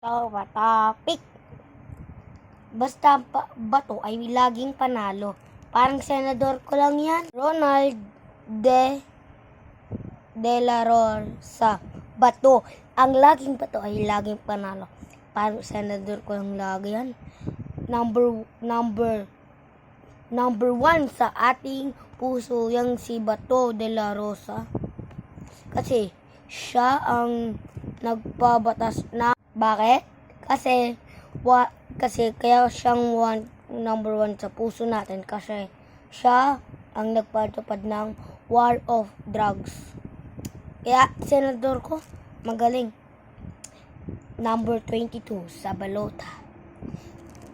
Topic. Basta bato ay laging panalo. Parang senador ko lang yan. Ronald De La Rosa. Bato. Ang laging bato ay laging panalo. Parang senador ko lang lagi yan. Number one sa ating puso yang si Bato De La Rosa. Kasi siya ang nagpabatas na. Bakit? Kasi kaya siyang number one sa puso natin kasi siya ang nagpatupad ng war of drugs. Kaya senador ko magaling. Number 22 sa balota.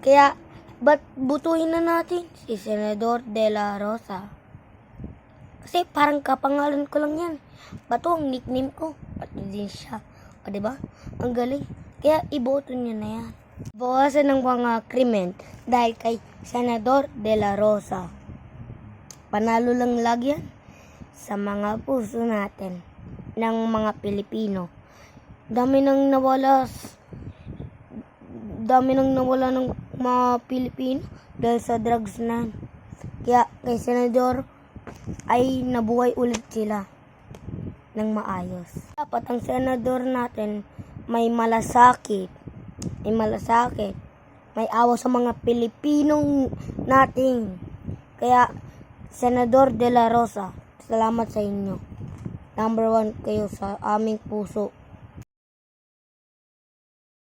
Kaya ba't butuin na natin si Senador De La Rosa? Kasi parang kapangalan ko lang yan. Bato ang nickname ko. Pati din siya. O diba? Ang galing. Kaya iboto nyo na yan. Bawasan ng mga krimen dahil kay Senador De La Rosa. Panalo lang lagi yan sa mga puso natin ng mga Pilipino. Dami nang nawala ng mga Pilipino dahil sa drugs na. Kaya kay Senador ay nabuhay ulit sila ng maayos. Dapat ang senador natin may malasakit, may awa sa mga Pilipinong natin. Kaya Senador De La Rosa, salamat sa inyo. Number one kayo sa aming puso.